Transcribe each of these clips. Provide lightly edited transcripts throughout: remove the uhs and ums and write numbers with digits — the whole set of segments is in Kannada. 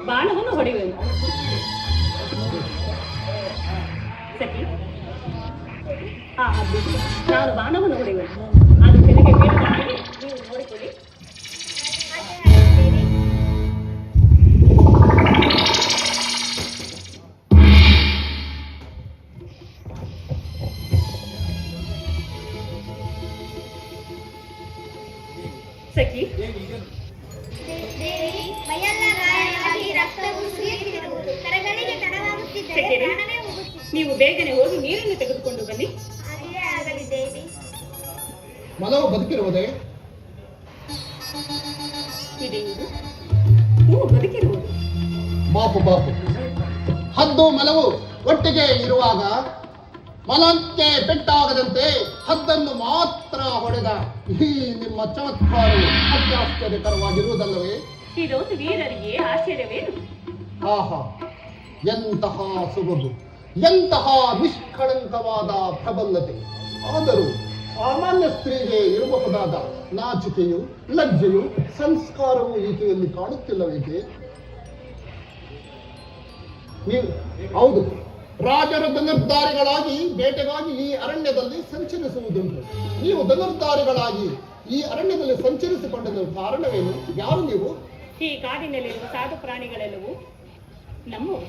ಬಾಣವನ್ನು ಹೊಡೆಯುವೆನು. ಸಖಿ, ಅದು ನಾನು ಬಾಣವನ್ನು ಹೊಡೆಯುವೆನು. ಅದು ಕೆಳಗೆ ಬೀಳದ ಹಾಗೆ ನೀವು ನೋಡಿಕೊಳ್ಳಿ. ಸಖಿ, ನೀವು ಬೇಗನೆ ಹೋಗಿ ನೀರನ್ನು ತೆಗೆದುಕೊಂಡು ಬನ್ನಿ. ಮಲವು ಬದುಕಿರುವುದೇ? ಇದೇನು? ಹ್ಞೂ, ಬದುಕಿರುವುದು. ಬಾಪು ಬಾಪು, ಹದ್ದು ಮಲವು ಒಟ್ಟಿಗೆ ಇರುವಾಗ ಮಲಕ್ಕೆ ಪೆಟ್ಟಾಗದಂತೆ ಹದ್ದನ್ನು ಮಾತ್ರ ಹೊಡೆದ ಈ ನಿಮ್ಮ ಚಮತ್ಕಾರವು ಅತ್ಯಾಶ್ಚರ್ಯಕರವಾಗಿರುವುದಲ್ಲವೇ? ಇದೊಂದು ವೀರರಿಗೆ ಆಶ್ಚರ್ಯವೇನು? ಆಹಾ, ಎಂತಹ ಸೊಬಗು, ಎಂತಹ ನಿಷ್ಕಳಂಕವಾದ ಪ್ರಬಲತೆ! ಆದರೂ ಸಾಮಾನ್ಯ ಸ್ತ್ರೀಗೆ ಇರಬಹುದಾದ ನಾಚಿಕೆಯು, ಲಜ್ಜೆಯು, ಸಂಸ್ಕಾರವು ಈಕೆಯಲ್ಲಿ ಕಾಣುತ್ತಿಲ್ಲವೇಕೆ? ನೀವು ಹೌದು, ರಾಜರ ಧನುರ್ಧಾರಿಗಳಾಗಿ ಬೇಟೆಗಾಗಿ ಈ ಅರಣ್ಯದಲ್ಲಿ ಸಂಚರಿಸುವುದುಂಟು. ನೀವು ಧನುರ್ಧಾರಿಗಳಾಗಿ ಈ ಅರಣ್ಯದಲ್ಲಿ ಸಂಚರಿಸಿಕೊಂಡ ಕಾರಣವೇನು? ಯಾರು ನೀವು? ಈ ಕಾಡಿನಲ್ಲಿರುವ ಸಾಧು ಪ್ರಾಣಿಗಳೆಲ್ಲವೂ ನಮ್ಮವು.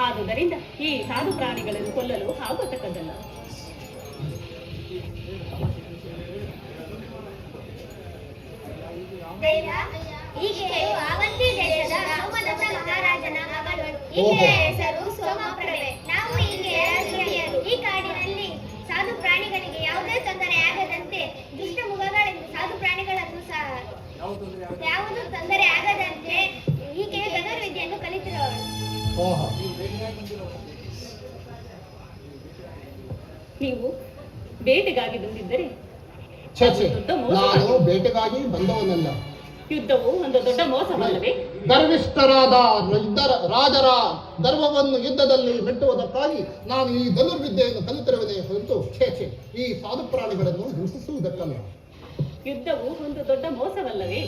ಆದುದರಿಂದ ಈ ಸಾಧು ಪ್ರಾಣಿಗಳನ್ನು ಕೊಲ್ಲಲು ಆಗುತ್ತಕ್ಕದ್ದಲ್ಲ. ಈಕೆಯು ಅವಂತಿ ದೇಶದ ಸೋಮದತ್ತ ಮಹಾರಾಜನ ಮಗಳು. ಈಕೆಯ ಹೆಸರು ಸೋಮಪ್ರಭೆ. ನಾವು ಈಕೆಯ ಗೆಳೆಯರು. ಈ ಕಾಡಿನಲ್ಲಿ ಸಾಧು ಪ್ರಾಣಿಗಳಿಗೆ ಯಾವುದೇ ತೊಂದರೆ ಆಗದಂತೆ ದುಷ್ಟ ಮೃಗಗಳೆಂದು ಸಾಧು ಪ್ರಾಣಿಗಳನ್ನು ಯಾವುದೂ ತೊಂದರೆ ಆಗದಂತೆ ಈಕೆಯ ಧನುರ್ವಿದ್ಯೆಯನ್ನು ಕಲಿತಿರುವವಳು. ನೀವು ಬೇಟೆಗಾಗಿ ಬಂದಿದ್ದರೆ ನಾನು ಬೇಟೆಗಾಗಿ ಬಂದವನಲ್ಲ. ಯುದ್ಧವು ಒಂದು ದೊಡ್ಡ ಮೋಸವಲ್ಲವೇ? ಗರ್ವಿಷ್ಠರಾದ ರಾಜರ ಗರ್ವವನ್ನು ಯುದ್ಧದಲ್ಲಿ ಮೆಟ್ಟುವುದಕ್ಕಾಗಿ ನಾನು ಈ ಧನುರ್ವಿದ್ಯೆಯನ್ನು ಕಲಿತಿರುವುದೇ ಹೊರತು ಛೇಛೆ ಈ ಸಾಧು ಪ್ರಾಣಿಗಳನ್ನು ಹಿಂಸಿಸುವುದಕ್ಕಲ್ಲ. ಯುದ್ಧವು ಒಂದು ದೊಡ್ಡ ಮೋಸವಲ್ಲವೇ?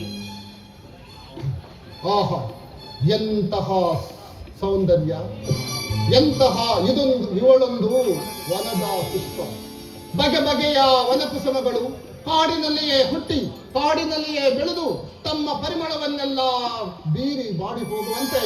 ಆಹಾ, ಎಂತಹ ಸೌಂದರ್ಯ, ಎಂತಹ ಇವಳೊಂದು ವನದ ಪುಷ್ಪ. ಬಗೆ ಬಗೆಯ ವನಕುಸುಮಗಳು ಕಾಡಿನಲ್ಲಿಯೇ ಹುಟ್ಟಿ ಕಾಡಿನಲ್ಲಿಯೇ ಬೆಳೆದು ತಮ್ಮ ಪರಿಮಳವನ್ನೆಲ್ಲ ಬೀರಿ ಬಾಡಿ ಹೋಗುವಂತೆ